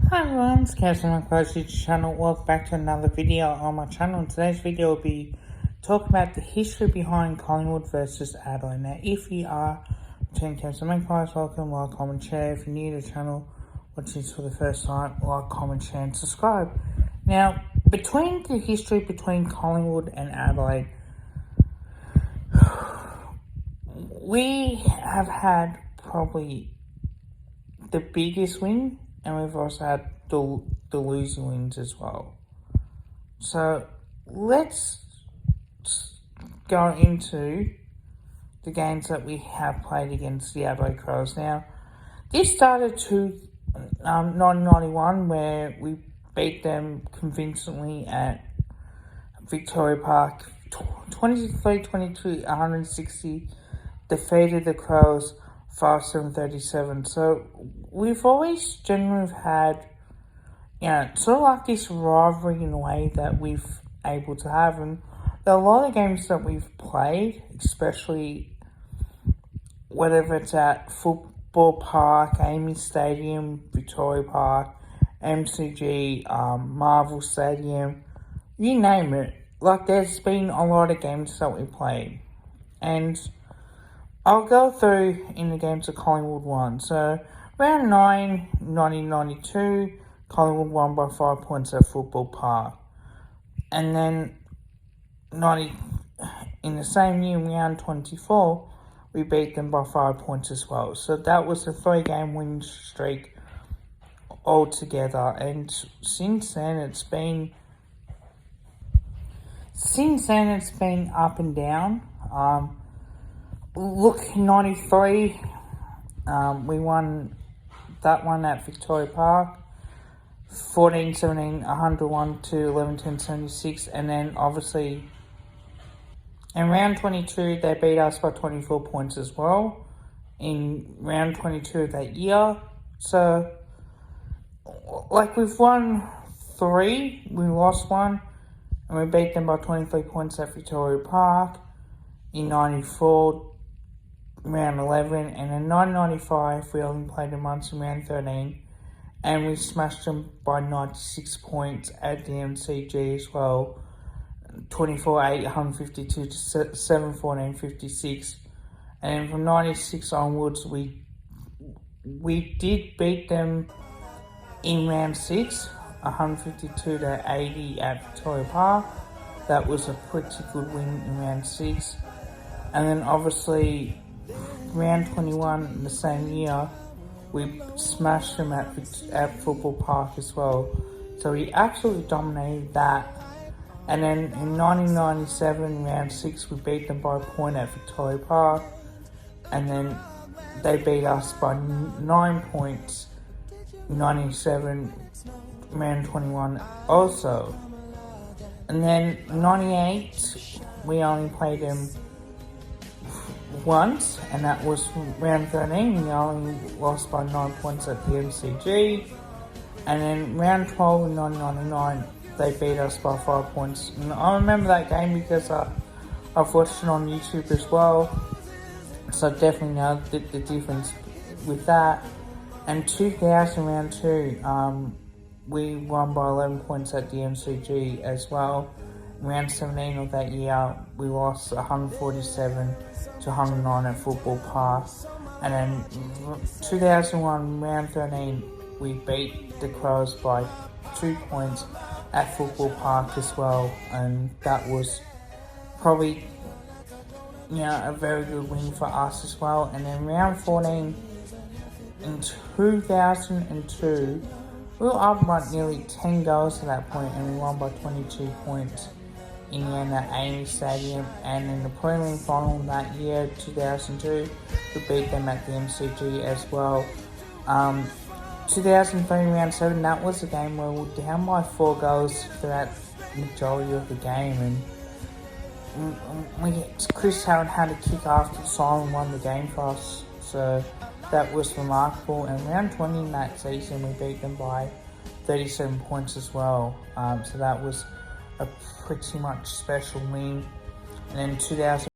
Hi everyone, it's Captain on YouTube channel. Welcome back to another video on my channel. In today's video will be talking about the history behind Collingwood versus Adelaide. Now, if you are returning Captain Magpies, welcome, like, comment, share. If you're new to the channel, watching this for the first time, like, comment, share, and subscribe. Now, between the history between Collingwood and Adelaide, we have had probably the biggest win, and we've also had the losing wins as well. So let's go into the games that we have played against the Adelaide Crows. Now, this started to 1991, where we beat them convincingly at Victoria Park, 23-22, 160, defeated the Crows 5-7-37. So we've always generally had, sort of like this rivalry in a way that we've able to have. And there are a lot of games that we've played, especially whether it's at Football Park, Amy Stadium, Victoria Park, MCG, Marvel Stadium, you name it. Like, there's been a lot of games that we played. And I'll go through in the games that Collingwood won. So, round 9, 1992, Collingwood won by 5 points at Football Park. And then, in the same year, round 24, we beat them by 5 points as well. So that was a 3-game win streak altogether. And since then, it's been up and down. Look, 93, we won that one at Victoria Park, 14-17, 101 to 11-10, 76, and then obviously in round 22 they beat us by 24 points as well in round 22 of that year. So, like, we've won 3, we lost 1, and we beat them by 23 points at Victoria Park in 94. Round 11, and in 1995 we only played them once in round 13, and we smashed them by 96 points at the MCG as well, 24-8, 152 to 7-14, 56, and then from 96 onwards we did beat them in round 6, 152 to 80 at Victoria Park. That was a pretty good win in round 6, and then obviously round 21 in the same year, we smashed them at Football Park as well. So we absolutely dominated that. And then in 1997, round 6, we beat them by a point at Victoria Park. And then they beat us by 9 points, 97, round 21 also. And then 98, we only played them once, and that was round 13. We only lost by 9 points at the MCG. And then round 12 in 1999, they beat us by 5 points. And I remember that game because I've watched it on YouTube as well, so I definitely know the difference with that. And 2000 round 2, we won by 11 points at the MCG as well. Round 17 of that year, we lost 147 to 109 at Football Park. And then 2001 round 13, we beat the Crows by 2 points at Football Park as well, and that was probably a very good win for us as well. And then round 14 in 2002, we were up by nearly 10 goals at that point, and we won by 22 points in the end at Amy Stadium. And in the prelim final that year, 2002, we beat them at the MCG as well. 2003 round 7, that was a game where we were down by 4 goals throughout the majority of the game, and Chris Howard had a kick after the siren won the game for us, so that was remarkable. And round 20 in that season, we beat them by 37 points as well, so that was a pretty much special win. And then 2000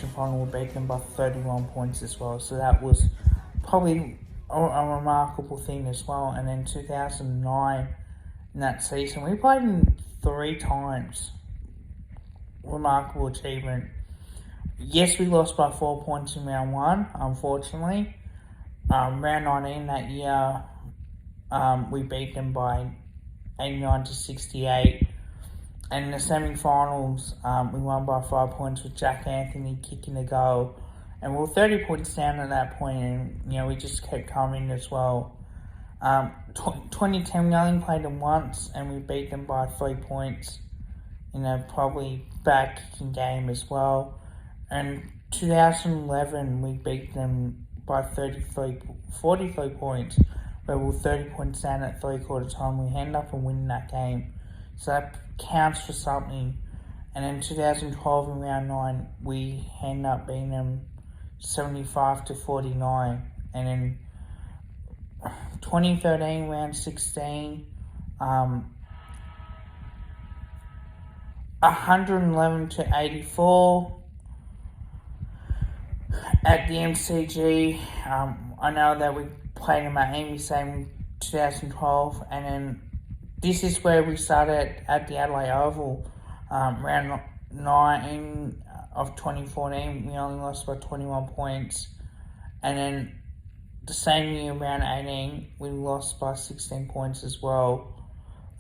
final, we beat them by 31 points as well. So that was probably a remarkable thing as well. And then 2009, in that season, we played them 3 times. Remarkable achievement. Yes, we lost by 4 points in round 1, unfortunately. Round 19 that year, we beat them by 89 to 68. And in the semi-finals, we won by 5 points with Jack Anthony kicking the goal. And we were 30 points down at that point, and we just kept coming as well. 2010, we only played them once, and we beat them by 3 points in a probably bad kicking game as well. And 2011, we beat them by 43 points, where we were 30 points down at 3/4 time. We ended up winning that game. So that counts for something. And in 2012 in round 9, we ended up beating them 75 to 49. And in 2013 round 16, 111 to 84 at the MCG. I know that we played them at Amy Stadium 2012, and then this is where we started at the Adelaide Oval. Round 9 of 2014, we only lost by 21 points. And then the same year, round 18, we lost by 16 points as well.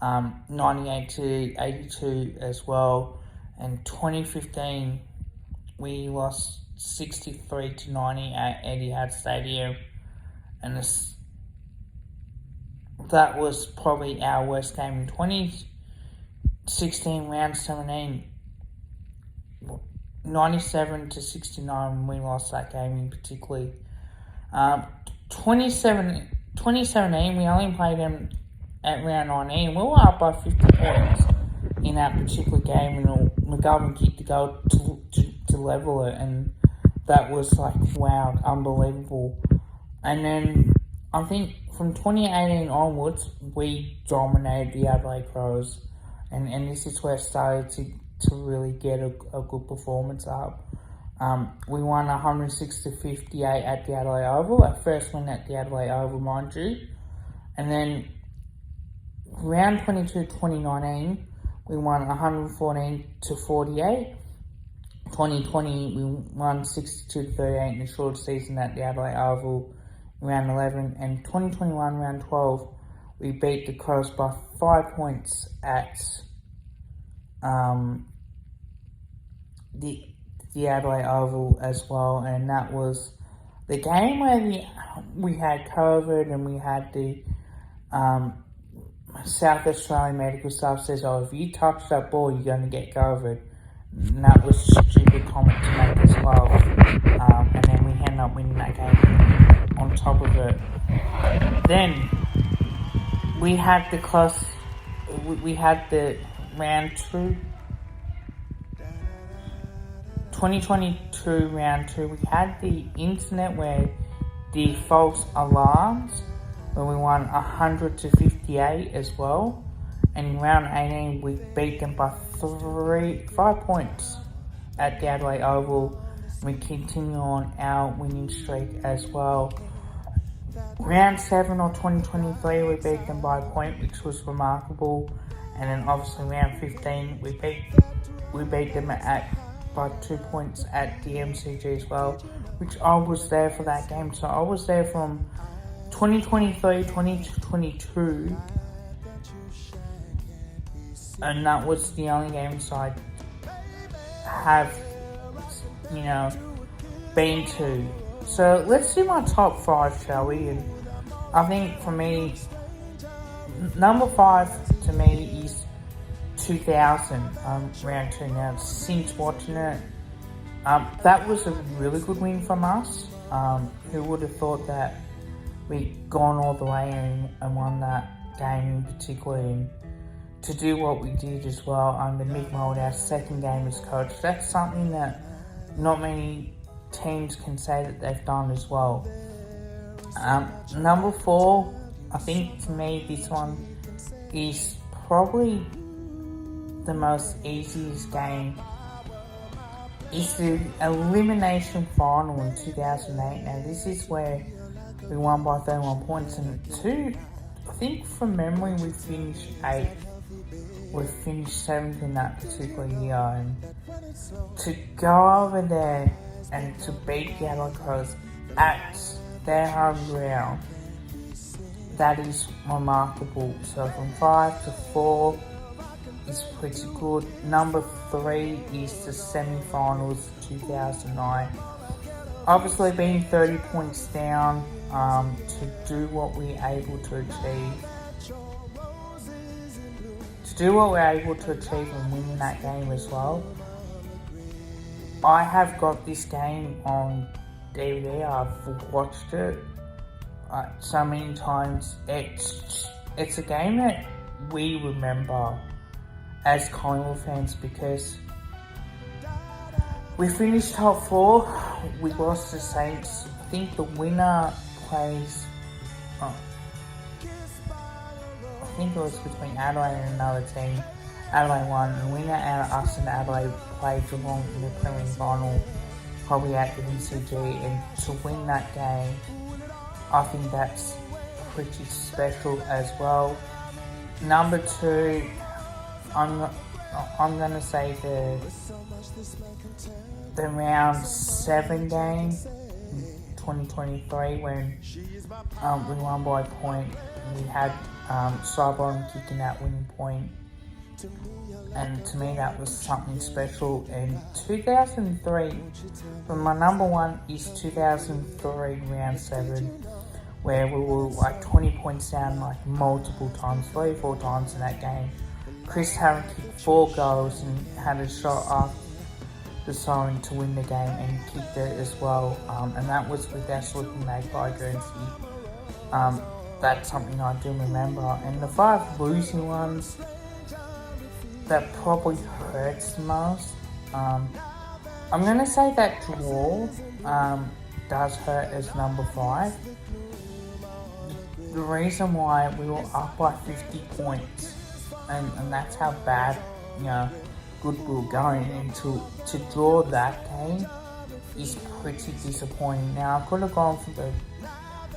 98 to 82 as well. And 2015, we lost 63 to 90 at Etihad Stadium. And that was probably our worst game. In 2016, round 17, 97 to 69, we lost that game in particularly. 2017, we only played them at round 19. We were up by 50 points in that particular game, and McGovern kicked the goal to level it, and that was wow, unbelievable. And then I think from 2018 onwards, we dominated the Adelaide Crows, and this is where it started to really get a good performance up. We won 106 to 58 at the Adelaide Oval, our first win at the Adelaide Oval, mind you. And then round 22, 2019, we won 114 to 48. 2020, we won 62 to 38 in the short season at the Adelaide Oval, round 11. And 2021, round 12, we beat the Crows by 5 points at the Adelaide Oval as well. And that was the game where we had COVID, and we had the South Australian medical staff says, if you touch that ball, you're going to get COVID. And that was a stupid comment to make as well. And then we ended up winning that game on top of it. Then we had the round 2. 2022 round 2, we had the internet where the false alarms, where we won 100 to 58 as well. And in round 18, we beat them by 5 points at the Adelaide Oval. We continue on our winning streak as well. Round 7 of 2023, we beat them by a point, which was remarkable. And then obviously round 15, we beat them by 2 points at the MCG as well, which I was there for that game. So I was there from 2023, 2022, and that was the only games I have, been to. So let's do my top 5, shall we? And I think for me, number 5 to me is 2000, round 2 now. Since watching it, that was a really good win from us. Who would have thought that we'd gone all the way and won that game in particular, and to do what we did as well under Mick Mould, our second game as coach. That's something that not many teams can say that they've done as well. Number 4, I think to me this one is probably the most easiest game is the elimination final in 2008. Now this is where we won by 31 points, and I think from memory we finished 8th. We finished 7th in that particular year, and to go over there and to beat the Adelaide Crows at their home ground, that is remarkable. So from 5 to 4 is pretty good. Number 3 is the semi-finals 2009. Obviously being 30 points down, to do what we're able to achieve. And winning that game as well. I have got this game on DVD. I've watched it so many times. It's a game that we remember as Collingwood fans because we finished top 4. We lost to Saints. I think the winner plays. I think it was between Adelaide and another team. Adelaide won, and the winner out of us and Adelaide played Geelong in the Premier Final, probably at the MCG, and to win that game, I think that's pretty special as well. Number 2, I'm gonna say the round 7 game in 2023 when we won by a point. We had Cyborg kicking that winning point, and to me that was something special. In 2003, but my number 1 is 2003 round 7, where we were like 20 points down like multiple times, 3 or 4 times in that game. Chris Harron kicked 4 goals and had a shot after the siren to win the game, and kicked it as well, and that was with our sleeping magpie Guernsey. That's something I do remember. And the 5 losing ones that probably hurts the most, I'm going to say that draw does hurt as number 5. The reason why we were up by 50 points, and that's how bad, good we were going, and to draw that game is pretty disappointing. Now, I could have gone for the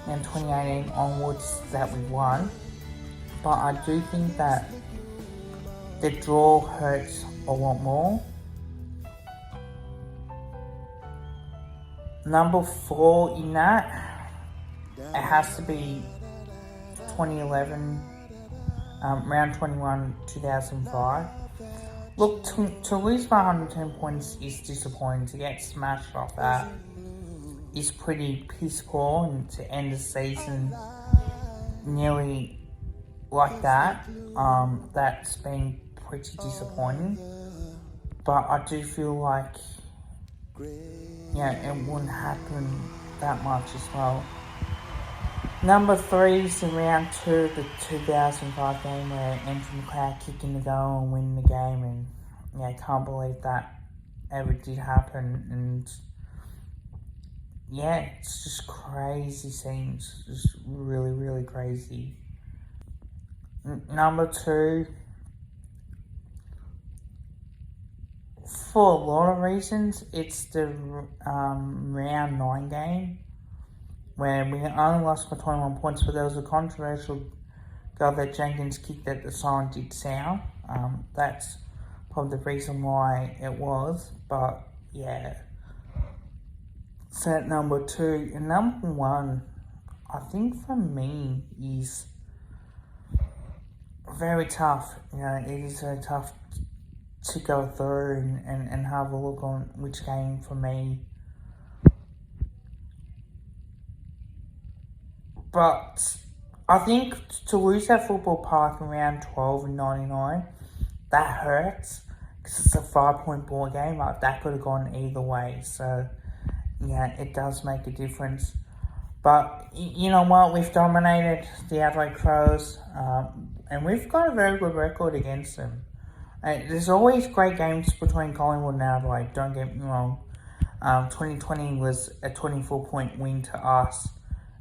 2018 onwards that we won, but I do think that the draw hurts a lot more. Number 4 in that, it has to be 2011, round 21, 2005. Look, to lose by 110 points is disappointing. To get smashed off that is pretty piss poor, and to end the season nearly like that, that's been pretty disappointing. But I do feel like, it wouldn't happen that much as well. Number 3 is in round 2, the 2005 game where Andrew McLeod kicking the goal and winning the game, and I can't believe that ever did happen. And it's just crazy scenes, just really, really crazy. Number 2, for a lot of reasons, it's the round 9 game where we only lost by 21 points, but there was a controversial goal that Jenkins kicked that the siren did sound. That's probably the reason why it was, but so at number 2. And number 1, I think for me, is very tough. It is very tough to go through and have a look on which game for me. But I think to lose at Football Park in round 12 in 99, that hurts, because it's a 5-point ball game. Like, that could have gone either way. So, it does make a difference. But you know what? We've dominated the Adelaide Crows, and we've got a very good record against them. There's always great games between Collingwood and Adelaide, don't get me wrong. 2020 was a 24-point win to us.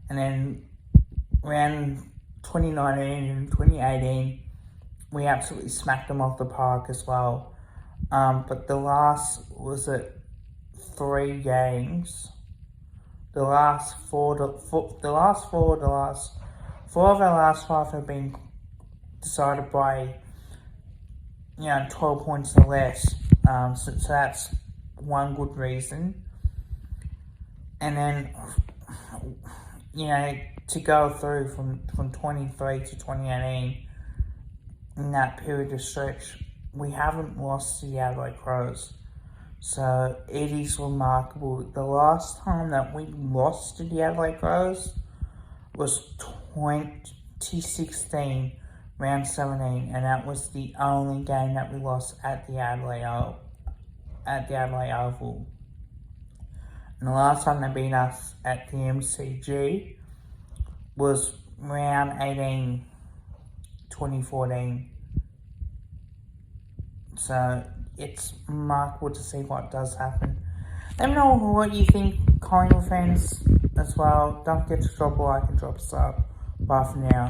And then around 2019 and 2018, we absolutely smacked them off the park as well. But the last, was it 3 games, four of our last 5 have been decided by 12 points or less. So that's one good reason. And then to go through from 23 to 2018 in that period of stretch, we haven't lost to the Adelaide Crows. So it is remarkable. The last time that we lost to the Adelaide Crows was 2016, round 17, and that was the only game that we lost at the Adelaide Oval. And the last time they beat us at the MCG was round 18, 2014. So it's remarkable to see what does happen. Let me know what you think, Collingwood fans, as well. Don't forget to drop a like and drop a sub. Bye for now.